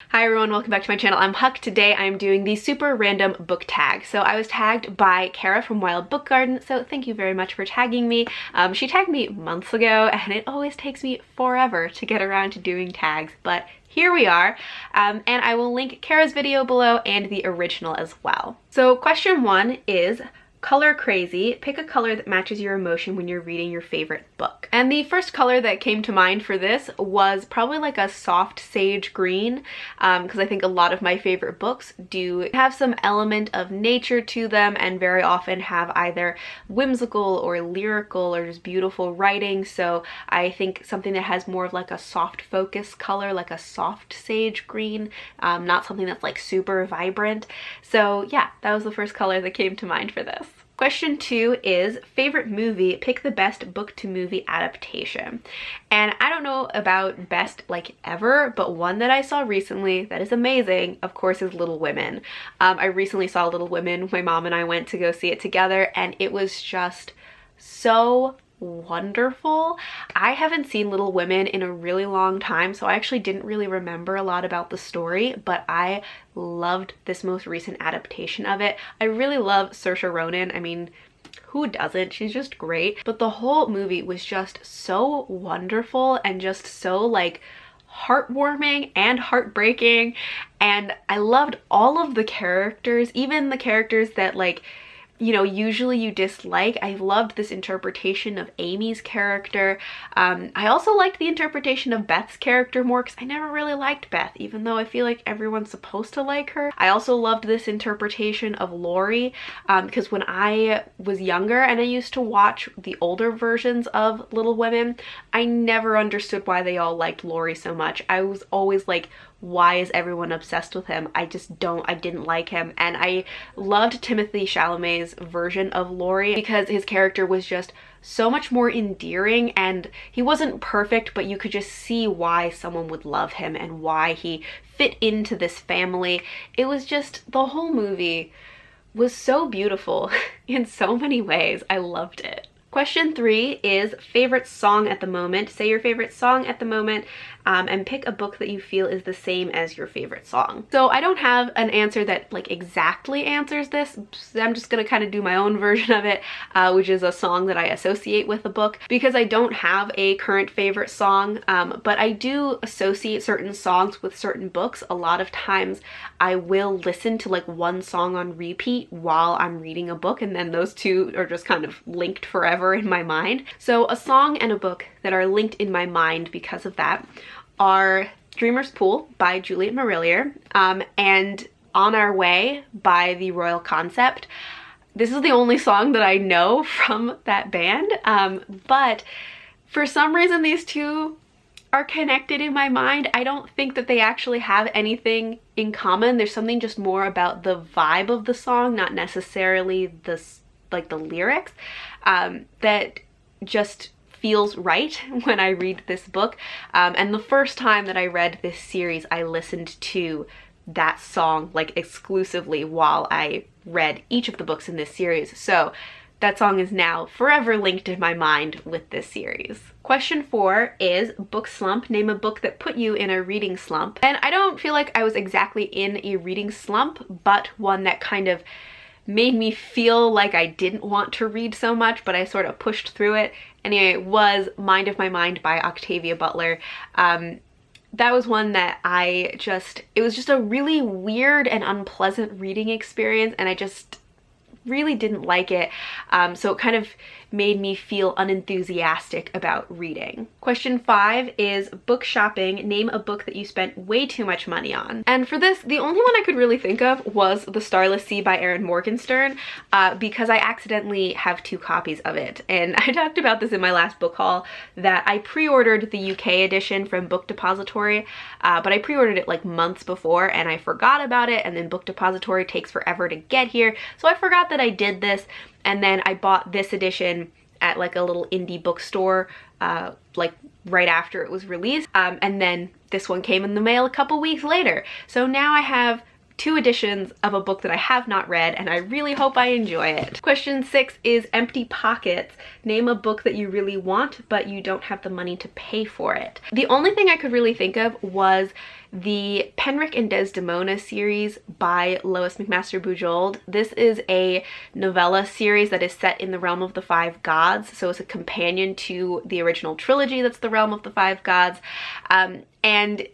Hi everyone, welcome back to my channel. I'm Huck. Today I'm doing the super random book tag. So I was tagged by Cara from Wild Book Garden, so thank you very much for tagging me. She tagged me months ago and it always takes me forever to get around to doing tags, but here we are. And I will link Cara's video below and the original as well. So question one is, color crazy. Pick a color that matches your emotion when you're reading your favorite book. And the first color that came to mind for this was probably like a soft sage green, because I think a lot of my favorite books do have some element of nature to them and very often have either whimsical or lyrical or just beautiful writing. So I think something that has more of like a soft focus color, like a soft sage green, not something that's like super vibrant. So yeah, that was the first color that came to mind for this. Question two is favorite movie. Pick the best book to movie adaptation. And I don't know about best like ever, but one that I saw recently that is amazing, of course, is Little Women. I recently saw Little Women. My mom and I went to go see it together and it was just so wonderful. I haven't seen Little Women in a really long time, so I actually didn't really remember a lot about the story, but I loved this most recent adaptation of it. I really love Saoirse Ronan. I mean, who doesn't? She's just great. But the whole movie was just so wonderful and just so like heartwarming and heartbreaking, and I loved all of the characters, even the characters that like, you know, usually you dislike. I loved this interpretation of Amy's character. I also liked the interpretation of Beth's character more because I never really liked Beth, even though I feel like everyone's supposed to like her. I also loved this interpretation of Laurie because when I was younger and I used to watch the older versions of Little Women, I never understood why they all liked Laurie so much. I was always like, why is everyone obsessed with him? I didn't like him. And I loved Timothée Chalamet's version of Laurie because his character was just so much more endearing, and he wasn't perfect, but you could just see why someone would love him and why he fit into this family. It was just, the whole movie was so beautiful in so many ways. I loved it. Question three is favorite song at the moment. Say your favorite song at the moment and pick a book that you feel is the same as your favorite song. So I don't have an answer that like exactly answers this. I'm just gonna kind of do my own version of it, which is a song that I associate with a book, because I don't have a current favorite song, but I do associate certain songs with certain books. A lot of times I will listen to like one song on repeat while I'm reading a book, and then those two are just kind of linked forever in my mind. So a song and a book that are linked in my mind because of that are Dreamer's Pool by Juliet Marillier and On Our Way by The Royal Concept. This is the only song that I know from that band, but for some reason these two are connected in my mind. I don't think that they actually have anything in common. There's something just more about the vibe of the song, not necessarily the lyrics, that just feels right when I read this book. And the first time that I read this series, I listened to that song like exclusively while I read each of the books in this series. So that song is now forever linked in my mind with this series. Question four is book slump. Name a book that put you in a reading slump. And I don't feel like I was exactly in a reading slump, but one that kind of made me feel like I didn't want to read so much, but I sort of pushed through it. Anyway, it was Mind of My Mind by Octavia Butler. That was one that it was just a really weird and unpleasant reading experience, and I just really didn't like it. So it kind of made me feel unenthusiastic about reading. Question five is book shopping. Name a book that you spent way too much money on. And for this, the only one I could really think of was The Starless Sea by Erin Morgenstern, because I accidentally have 2 copies of it. And I talked about this in my last book haul, that I pre-ordered the UK edition from Book Depository, but I pre-ordered it like months before and I forgot about it, and then Book Depository takes forever to get here. So I forgot that I did this, and then I bought this edition at like a little indie bookstore like right after it was released, and then this one came in the mail a couple weeks later. So now I have 2 editions of a book that I have not read, and I really hope I enjoy it. Question 6 is empty pockets. Name a book that you really want, but you don't have the money to pay for it. The only thing I could really think of was the Penric and Desdemona series by Lois McMaster Bujold. This is a novella series that is set in the realm of the 5 gods, so it's a companion to the original trilogy that's the realm of the 5 gods. And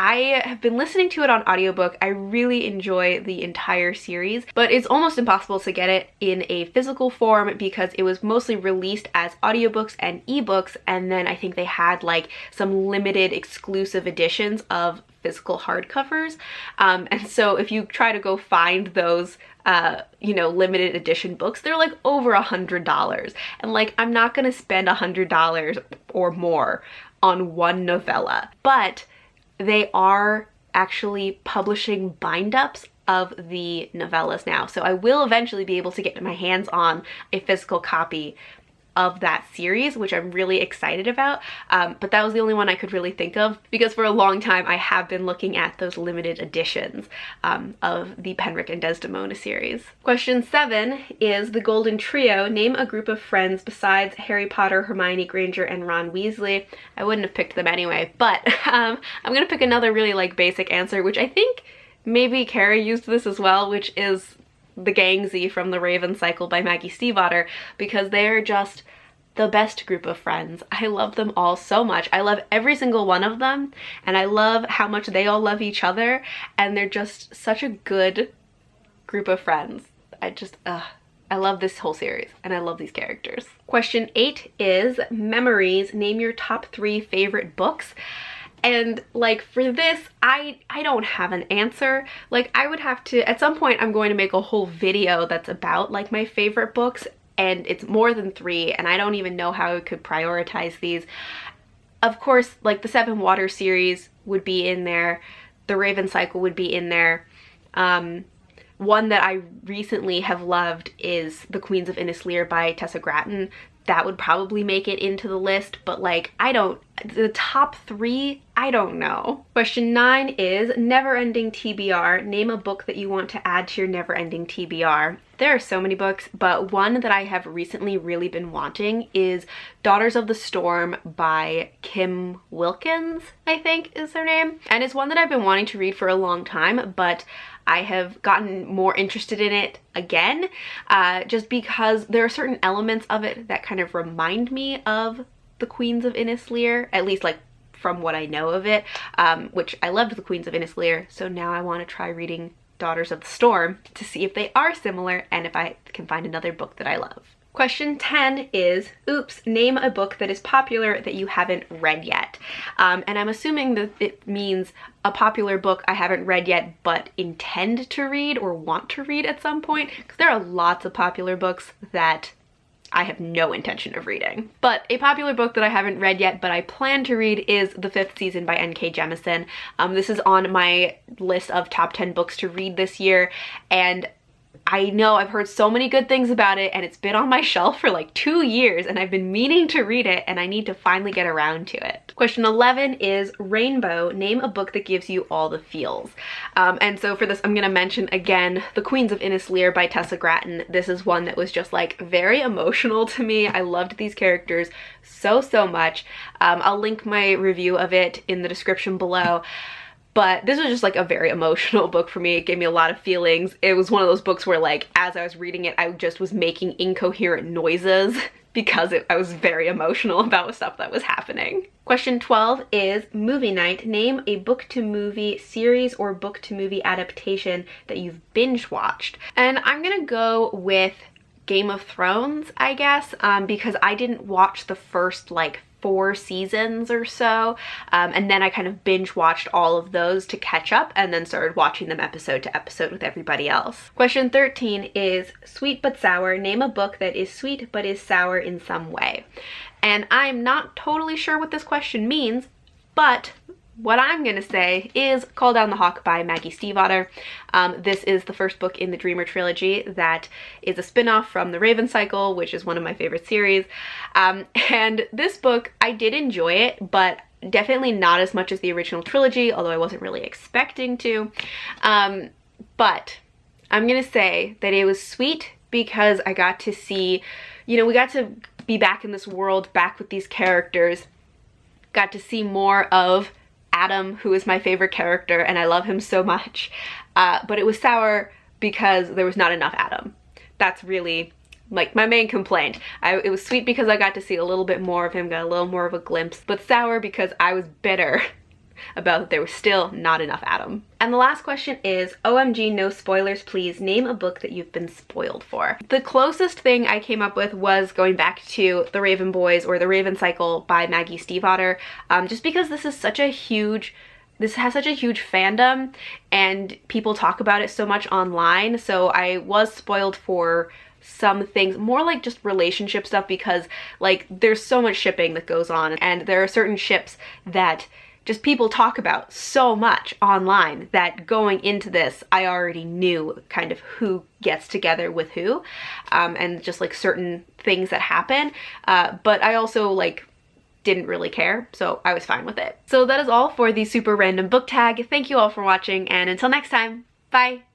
I have been listening to it on audiobook. I really enjoy the entire series, but it's almost impossible to get it in a physical form because it was mostly released as audiobooks and ebooks, and then I think they had like some limited exclusive editions of physical hardcovers. And so if you try to go find those you know, limited edition books, they're like over $100. And like, I'm not gonna spend $100 or more on one novella, but they are actually publishing bind-ups of the novellas now. So I will eventually be able to get my hands on a physical copy of that series, which I'm really excited about. But that was the only one I could really think of because for a long time I have been looking at those limited editions of the Penric and Desdemona series. Question 7 is the Golden Trio. Name a group of friends besides Harry Potter, Hermione Granger, and Ron Weasley. I wouldn't have picked them anyway, but I'm gonna pick another really like basic answer, which I think maybe Cara used this as well, which is the Gangsy from the Raven Cycle by Maggie Stiefvater, because they are just the best group of friends. I love them all so much. I love every single one of them, and I love how much they all love each other, and they're just such a good group of friends. I love this whole series, and I love these characters. Question 8 is memories. Name your top 3 favorite books. And like for this, I don't have an answer. Like I would have to, at some point I'm going to make a whole video that's about like my favorite books, and it's more than 3, and I don't even know how I could prioritize these. Of course, like the Seven Waters series would be in there. The Raven Cycle would be in there. One that I recently have loved is The Queens of Innisleer by Tessa Gratton. That would probably make it into the list, but like the top 3, I don't know. Question 9 is never-ending TBR. Name a book that you want to add to your never-ending TBR. There are so many books, but one that I have recently really been wanting is Daughters of the Storm by Kim Wilkins, I think is her name. And it's one that I've been wanting to read for a long time, but I have gotten more interested in it again, just because there are certain elements of it that kind of remind me of the Queens of Innisleer, at least like from what I know of it, which I loved the Queens of Innisleer, so now I want to try reading Daughters of the Storm to see if they are similar and if I can find another book that I love. Question 10 is, oops, name a book that is popular that you haven't read yet. And I'm assuming that it means a popular book I haven't read yet but intend to read or want to read at some point, because there are lots of popular books that I have no intention of reading. But a popular book that I haven't read yet but I plan to read is The Fifth Season by N.K. Jemisin. This is on my list of top 10 books to read this year, and I know I've heard so many good things about it, and it's been on my shelf for like 2 years, and I've been meaning to read it, and I need to finally get around to it. Question 11 is Rainbow. Name a book that gives you all the feels. And so for this, I'm gonna mention again The Queens of Innisleer by Tessa Gratton. This is one that was just like very emotional to me. I loved these characters so much. I'll link my review of it in the description below. But this was just like a very emotional book for me. It gave me a lot of feelings. It was one of those books where like as I was reading it, I just was making incoherent noises because I was very emotional about stuff that was happening. Question 12 is movie night. Name a book to movie series or book to movie adaptation that you've binge watched. And I'm gonna go with Game of Thrones, I guess, because I didn't watch the first like 4 seasons or so, and then I kind of binge watched all of those to catch up and then started watching them episode to episode with everybody else. Question 13 is sweet but sour. Name a book that is sweet but is sour in some way. And I'm not totally sure what this question means, but what I'm gonna say is Call Down the Hawk by Maggie Stiefvater. This is the first book in the Dreamer trilogy that is a spin-off from the Raven Cycle, which is one of my favorite series. And this book, I did enjoy it, but definitely not as much as the original trilogy, although I wasn't really expecting to. But I'm gonna say that it was sweet because I got to see, you know, we got to be back in this world, back with these characters, got to see more of Adam, who is my favorite character, and I love him so much. But it was sour because there was not enough Adam. That's really like my main complaint. It was sweet because I got to see a little bit more of him, got a little more of a glimpse, but sour because I was bitter about that there was still not enough Adam. And the last question is, OMG, no spoilers, please. Name a book that you've been spoiled for. The closest thing I came up with was going back to The Raven Boys or The Raven Cycle by Maggie Stiefvater, just because this has such a huge fandom and people talk about it so much online. So I was spoiled for some things, more like just relationship stuff, because like there's so much shipping that goes on, and there are certain ships that just people talk about so much online that going into this I already knew kind of who gets together with who, and just like certain things that happen, but I also like didn't really care, so I was fine with it. So that is all for the super random book tag. Thank you all for watching, and until next time, bye!